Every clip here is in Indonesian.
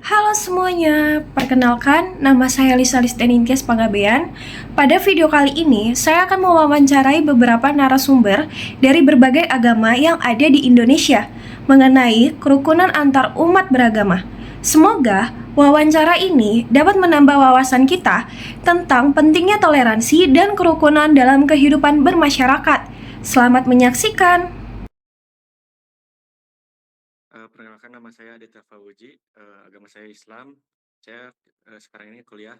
Halo semuanya, perkenalkan nama saya Lisa Listeningtyas Panggabean. Pada video kali ini, saya akan mewawancarai beberapa narasumber dari berbagai agama yang ada di Indonesia mengenai kerukunan antar umat beragama. Semoga wawancara ini dapat menambah wawasan kita tentang pentingnya toleransi dan kerukunan dalam kehidupan bermasyarakat. Selamat menyaksikan. Perkenalkan nama saya Aditya Fawuji, agama saya Islam. Saya sekarang ini kuliah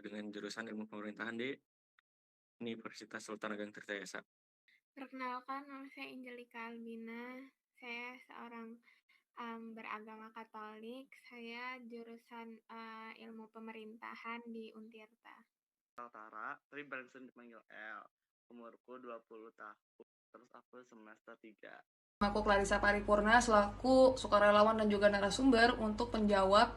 dengan jurusan ilmu pemerintahan di Universitas Sultan Ageng Tirtayasa. Perkenalkan, nama saya Angelika Albina. Saya seorang beragama Katolik. Saya jurusan ilmu pemerintahan di Untirta. Utara, tapi paling sering dipanggil L. Umurku 20 tahun, terus aku semester 3. Aku Clarissa Paripurna selaku sukarelawan dan juga narasumber untuk menjawab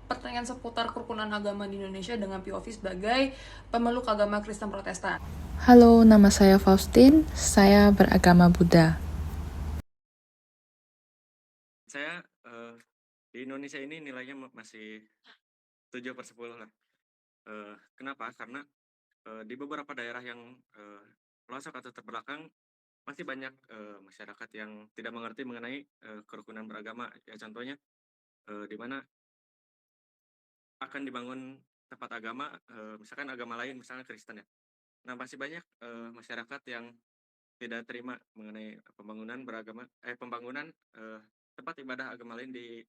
pertanyaan seputar kerukunan agama di Indonesia dengan POV sebagai pemeluk agama Kristen Protestan. Halo, nama saya Faustin, saya beragama Buddha. Saya di Indonesia ini nilainya masih 7/10 lah. Kenapa? Karena di beberapa daerah yang pelosok atau terbelakang masih banyak masyarakat yang tidak mengerti mengenai kerukunan beragama. Ya contohnya di mana akan dibangun tempat agama, misalkan agama lain, misalnya Kristen ya. Nah masih banyak masyarakat yang tidak terima mengenai pembangunan tempat ibadah agama lain di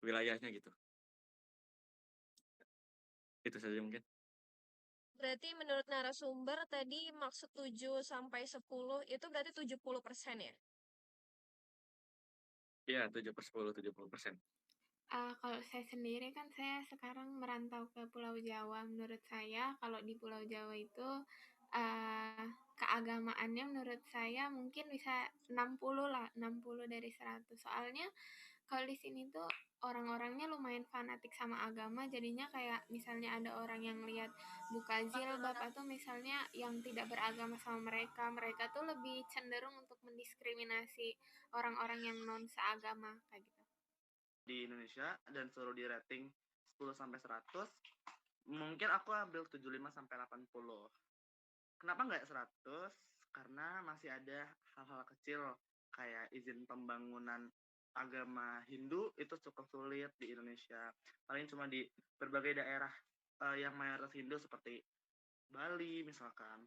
wilayahnya gitu. Itu saja mungkin. Berarti menurut narasumber tadi maksud 7 sampai 10 itu berarti 70% ya? Iya, 7/10, 70%. Kalau saya sendiri kan saya sekarang merantau ke Pulau Jawa. Menurut saya kalau di Pulau Jawa itu keagamaannya menurut saya mungkin bisa 60 lah, 60 dari 100. Soalnya kalau di sini tuh orang-orangnya lumayan fanatik sama agama, jadinya kayak misalnya ada orang yang lihat buka jilbab atau misalnya yang tidak beragama sama mereka, mereka tuh lebih cenderung untuk mendiskriminasi orang-orang yang non seagama kayak gitu. Di Indonesia dan suruh di rating 10 sampai 100, mungkin aku ambil 75 sampai 80. Kenapa nggak 100? Karena masih ada hal-hal kecil kayak izin pembangunan agama Hindu itu cukup sulit di Indonesia. Paling cuma di berbagai daerah yang mayoritas Hindu seperti Bali misalkan,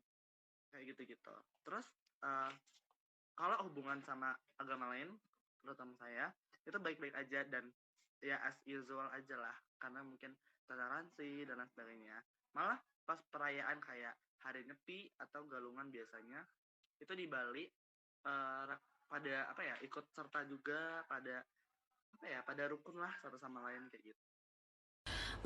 kayak gitu-gitu. Terus kalau hubungan sama agama lain, terutama saya, itu baik-baik aja dan ya as usual aja lah, karena mungkin toleransi dan lain sebagainya. Malah pas perayaan kayak Hari Nyepi atau Galungan biasanya itu di Bali pada ikut serta juga pada rukun lah satu sama lain kayak gitu.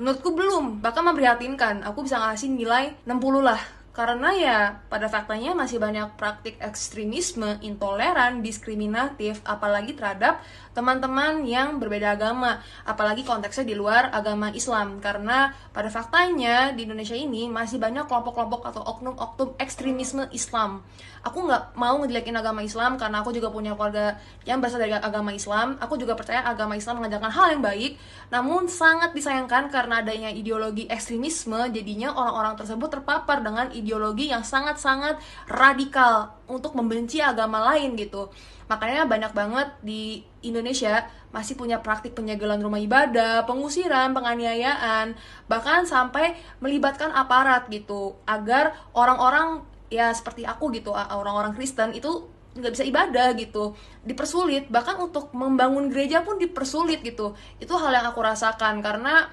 Menurutku belum, bahkan memprihatinkan. Aku bisa ngasih nilai 60 lah. Karena ya pada faktanya masih banyak praktik ekstremisme, intoleran, diskriminatif, apalagi terhadap teman-teman yang berbeda agama, apalagi konteksnya di luar agama Islam. Karena pada faktanya di Indonesia ini masih banyak kelompok-kelompok atau oknum-oknum ekstremisme Islam. Aku nggak mau ngejelekin agama Islam karena aku juga punya keluarga yang berasal dari agama Islam. Aku juga percaya agama Islam mengajarkan hal yang baik, namun sangat disayangkan karena adanya ideologi ekstremisme, jadinya orang-orang tersebut terpapar dengan ideologi yang sangat-sangat radikal untuk membenci agama lain gitu. Makanya banyak banget di Indonesia masih punya praktik penyegelan rumah ibadah, pengusiran, penganiayaan, bahkan sampai melibatkan aparat gitu, agar orang-orang ya seperti aku gitu, orang-orang Kristen itu nggak bisa ibadah gitu, dipersulit, bahkan untuk membangun gereja pun dipersulit gitu. Itu hal yang aku rasakan karena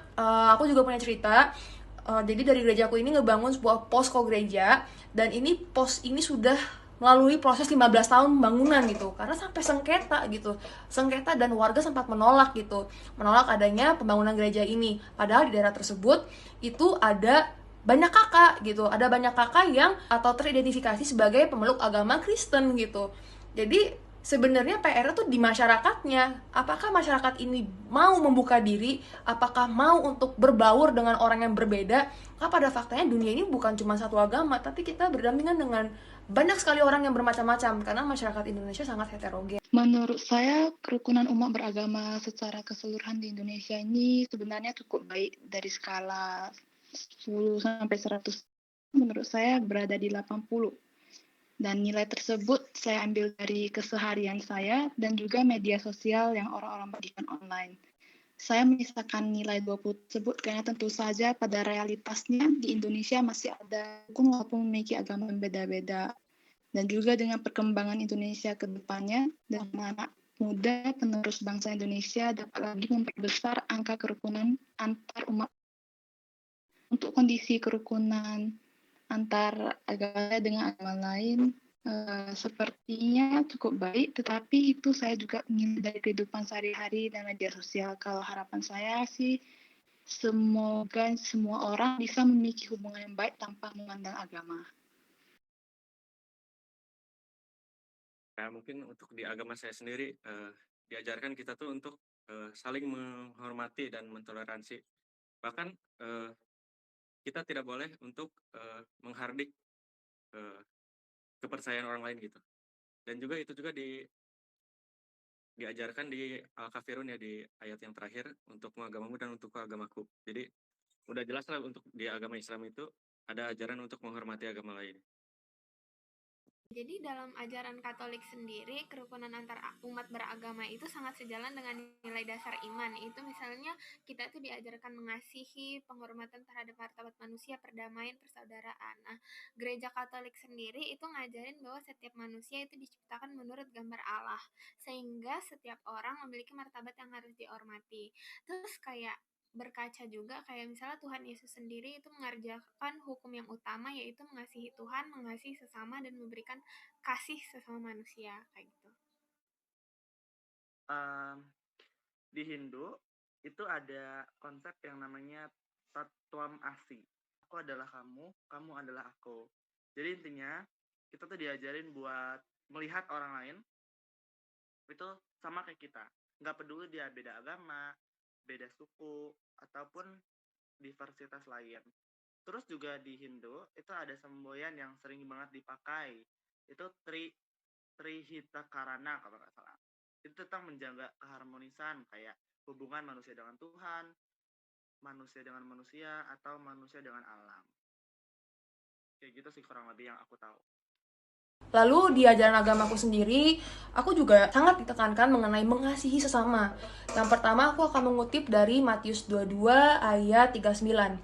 aku juga punya cerita. Jadi dari gerejaku ini ngebangun sebuah posko gereja, dan ini pos ini sudah melalui proses 15 tahun pembangunan gitu, karena sampai sengketa dan warga sempat menolak adanya pembangunan gereja ini, padahal di daerah tersebut itu ada banyak kakak yang atau teridentifikasi sebagai pemeluk agama Kristen gitu. Jadi Sebenarnya PR tuh di masyarakatnya. Apakah masyarakat ini mau membuka diri? Apakah mau untuk berbaur dengan orang yang berbeda? Karena pada faktanya dunia ini bukan cuma satu agama, tapi kita berdampingan dengan banyak sekali orang yang bermacam-macam. Karena masyarakat Indonesia sangat heterogen. Menurut saya, kerukunan umat beragama secara keseluruhan di Indonesia ini sebenarnya cukup baik dari skala 10 sampai 100. Menurut saya berada di 80. Dan nilai tersebut saya ambil dari keseharian saya dan juga media sosial yang orang-orang bagikan online. Saya menyisakan nilai 20 tersebut karena tentu saja pada realitasnya di Indonesia masih ada rukun walaupun memiliki agama yang beda-beda. Dan juga dengan perkembangan Indonesia ke depannya, dan anak muda penerus bangsa Indonesia dapat lagi memperbesar angka kerukunan antar umat. Untuk kondisi kerukunan antar agama dengan agama lain, sepertinya cukup baik, tetapi itu saya juga ingin dari kehidupan sehari-hari dan media sosial. Kalau harapan saya sih, semoga semua orang bisa memiliki hubungan yang baik tanpa memandang agama. Nah, mungkin untuk di agama saya sendiri diajarkan kita tuh untuk saling menghormati dan mentoleransi. Bahkan kita tidak boleh untuk menghardik kepercayaan orang lain gitu. Dan juga itu juga diajarkan di Al-Kafirun ya, di ayat yang terakhir, untuk agamamu dan untuk agamaku. Jadi udah jelas lah untuk di agama Islam itu ada ajaran untuk menghormati agama lain. Jadi dalam ajaran Katolik sendiri, kerukunan antar umat beragama itu sangat sejalan dengan nilai dasar iman. Itu misalnya kita tuh diajarkan mengasihi, penghormatan terhadap martabat manusia, perdamaian, persaudaraan. Nah, Gereja Katolik sendiri itu ngajarin bahwa setiap manusia itu diciptakan menurut gambar Allah, sehingga setiap orang memiliki martabat yang harus dihormati. Terus kayak berkaca juga kayak misalnya Tuhan Yesus sendiri itu mengerjakan hukum yang utama, yaitu mengasihi Tuhan, mengasihi sesama, dan memberikan kasih sesama manusia kayak gitu. Di Hindu itu ada konsep yang namanya Tatwam Asi. Aku adalah kamu, kamu adalah aku. Jadi intinya kita tuh diajarin buat melihat orang lain itu sama kayak kita. Nggak peduli dia beda agama, beda suku, ataupun diversitas lain. Terus juga di Hindu itu ada semboyan yang sering banget dipakai. Itu Trihita Karana kalau nggak salah. Itu tentang menjaga keharmonisan kayak hubungan manusia dengan Tuhan, manusia dengan manusia, atau manusia dengan alam. Kayak gitu sih kurang lebih yang aku tahu. Lalu di ajaran agamaku sendiri, aku juga sangat ditekankan mengenai mengasihi sesama. Yang pertama, aku akan mengutip dari Matius 22 ayat 39.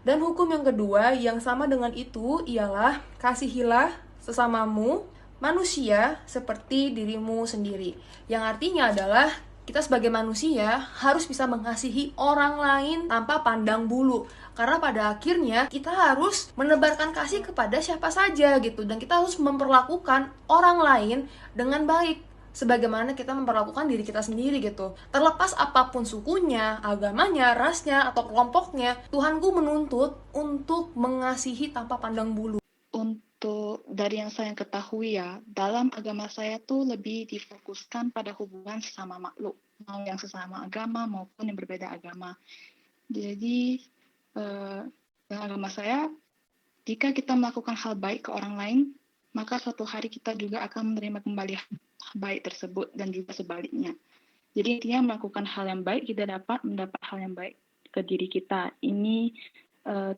Dan hukum yang kedua yang sama dengan itu ialah kasihilah sesamamu manusia seperti dirimu sendiri. Yang artinya adalah kita sebagai manusia harus bisa mengasihi orang lain tanpa pandang bulu. Karena pada akhirnya kita harus menebarkan kasih kepada siapa saja gitu. Dan kita harus memperlakukan orang lain dengan baik, sebagaimana kita memperlakukan diri kita sendiri gitu. Terlepas apapun sukunya, agamanya, rasnya, atau kelompoknya, Tuhanku menuntut untuk mengasihi tanpa pandang bulu. Untuk dari yang saya ketahui ya, dalam agama saya tuh lebih difokuskan pada hubungan sesama makhluk, mau yang sesama agama maupun yang berbeda agama. Jadi dalam agama saya, jika kita melakukan hal baik ke orang lain, maka suatu hari kita juga akan menerima kembali baik tersebut dan juga sebaliknya. Jadi intinya melakukan hal yang baik, kita dapat mendapat hal yang baik ke diri kita. Ini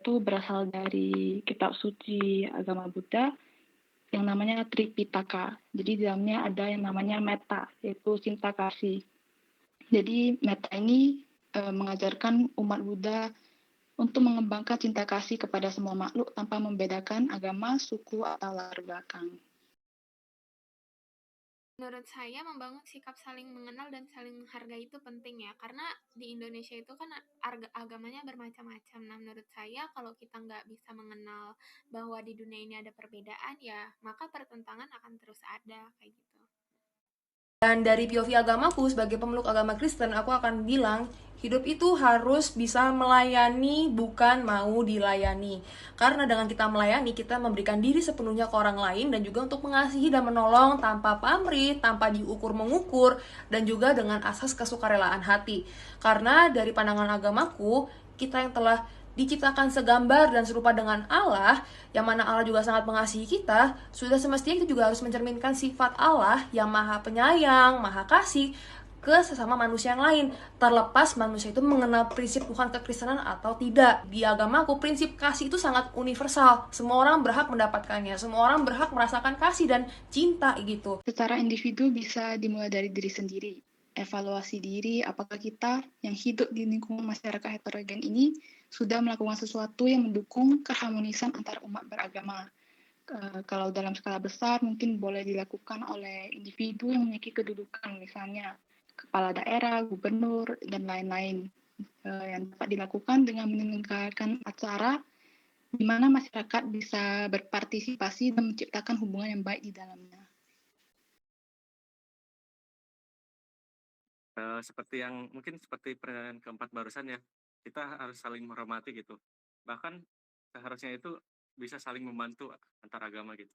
tuh berasal dari kitab suci agama Buddha yang namanya Tripitaka. Jadi di dalamnya ada yang namanya metta, yaitu cinta kasih. Jadi metta ini mengajarkan umat Buddha untuk mengembangkan cinta kasih kepada semua makhluk tanpa membedakan agama, suku, atau latar belakang. Menurut saya membangun sikap saling mengenal dan saling menghargai itu penting ya, karena di Indonesia itu kan agamanya bermacam-macam. Nah, menurut saya kalau kita nggak bisa mengenal bahwa di dunia ini ada perbedaan, ya maka pertentangan akan terus ada kayak gitu. Dan dari POV agamaku sebagai pemeluk agama Kristen, aku akan bilang hidup itu harus bisa melayani, bukan mau dilayani. Karena dengan kita melayani, kita memberikan diri sepenuhnya ke orang lain dan juga untuk mengasihi dan menolong tanpa pamrih, tanpa diukur-mengukur, dan juga dengan asas kesukarelaan hati. Karena dari pandangan agamaku, kita yang telah diciptakan segambar dan serupa dengan Allah, yang mana Allah juga sangat mengasihi kita, sudah semestinya kita juga harus mencerminkan sifat Allah yang maha penyayang, maha kasih ke sesama manusia yang lain, terlepas manusia itu mengenal prinsip Tuhan kekristenan atau tidak. Di agamaku, prinsip kasih itu sangat universal. Semua orang berhak mendapatkannya, semua orang berhak merasakan kasih dan cinta gitu. Secara individu bisa dimulai dari diri sendiri. Evaluasi diri, apakah kita yang hidup di lingkungan masyarakat heterogen ini sudah melakukan sesuatu yang mendukung keharmonisan antar umat beragama. Kalau dalam skala besar mungkin boleh dilakukan oleh individu yang memiliki kedudukan, misalnya kepala daerah, gubernur, dan lain-lain. Yang dapat dilakukan dengan menyelenggarakan acara di mana masyarakat bisa berpartisipasi dan menciptakan hubungan yang baik di dalamnya. Seperti yang mungkin seperti pertanyaan keempat barusan ya, kita harus saling menghormati gitu. Bahkan seharusnya itu bisa saling membantu antar agama gitu.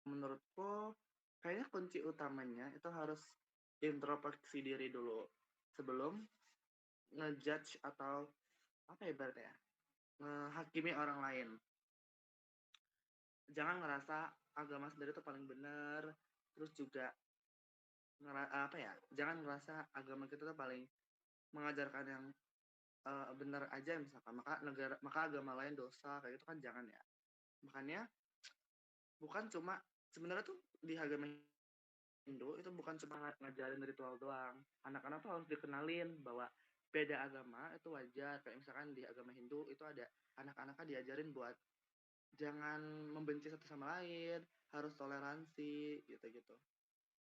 Menurutku, kayaknya kunci utamanya itu harus introspeksi diri dulu sebelum ngejudge atau apa ya ibaratnya, ngehakimi orang lain. Jangan ngerasa agama sendiri itu paling benar, terus juga jangan ngerasa agama kita tuh paling mengajarkan yang benar aja misalkan, maka agama lain dosa, kayak gitu kan jangan ya. Makanya bukan cuma sebenarnya tuh di agama Hindu itu bukan cuma ngajarin ritual doang. Anak-anak tuh harus dikenalin bahwa beda agama itu wajar. Kayak misalkan di agama Hindu itu ada anak-anaknya diajarin buat jangan membenci satu sama lain, harus toleransi gitu-gitu.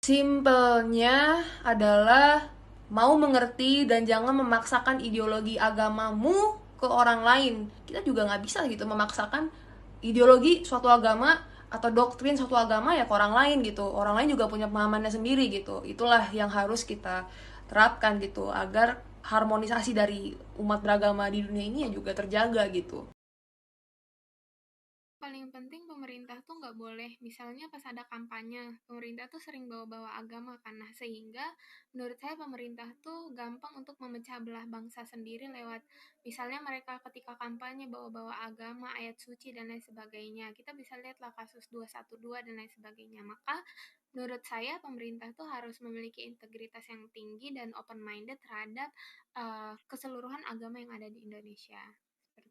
Simpelnya adalah mau mengerti dan jangan memaksakan ideologi agamamu ke orang lain. Kita juga nggak bisa gitu memaksakan ideologi suatu agama atau doktrin suatu agama ya ke orang lain gitu. Orang lain juga punya pemahamannya sendiri gitu. Itulah yang harus kita terapkan gitu agar harmonisasi dari umat beragama di dunia ini ya juga terjaga gitu. Paling penting pemerintah tuh nggak boleh, misalnya pas ada kampanye, pemerintah tuh sering bawa-bawa agama kan, nah sehingga menurut saya pemerintah tuh gampang untuk memecah belah bangsa sendiri lewat, misalnya mereka ketika kampanye bawa-bawa agama, ayat suci, dan lain sebagainya. Kita bisa lihatlah kasus 212 dan lain sebagainya. Maka menurut saya pemerintah tuh harus memiliki integritas yang tinggi dan open-minded terhadap keseluruhan agama yang ada di Indonesia.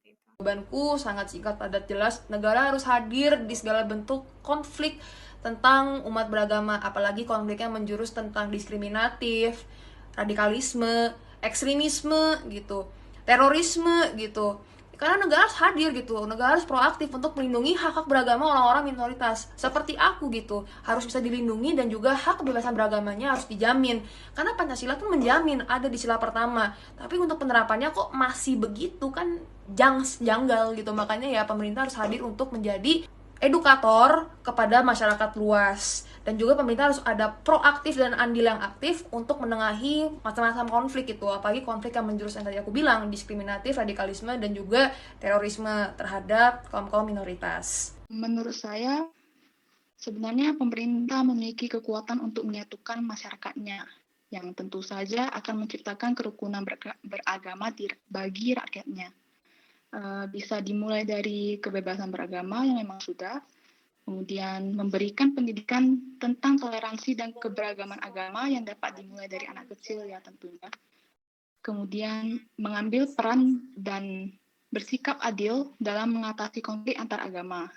Jawabanku sangat singkat padat jelas, negara harus hadir di segala bentuk konflik tentang umat beragama, apalagi konflik yang menjurus tentang diskriminatif, radikalisme, ekstremisme gitu, terorisme gitu. Karena negara harus hadir gitu, negara harus proaktif untuk melindungi hak-hak beragama orang-orang minoritas seperti aku gitu, harus bisa dilindungi dan juga hak kebebasan beragamanya harus dijamin. Karena Pancasila tuh menjamin ada di sila pertama, tapi untuk penerapannya kok masih begitu kan janggal gitu. Makanya ya pemerintah harus hadir untuk menjadi edukator kepada masyarakat luas, dan juga pemerintah harus ada proaktif dan andil yang aktif untuk menengahi macam-macam konflik itu, apalagi konflik yang menjurus yang tadi aku bilang, diskriminatif, radikalisme, dan juga terorisme terhadap kaum-kaum minoritas. Menurut saya, sebenarnya pemerintah memiliki kekuatan untuk menyatukan masyarakatnya, yang tentu saja akan menciptakan kerukunan beragama bagi rakyatnya. Bisa dimulai dari kebebasan beragama yang memang sudah, kemudian memberikan pendidikan tentang toleransi dan keberagaman agama yang dapat dimulai dari anak kecil ya tentunya. Kemudian mengambil peran dan bersikap adil dalam mengatasi konflik antar agama.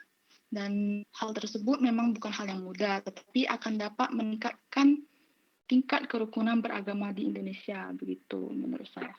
Dan hal tersebut memang bukan hal yang mudah, tetapi akan dapat meningkatkan tingkat kerukunan beragama di Indonesia, begitu menurut saya.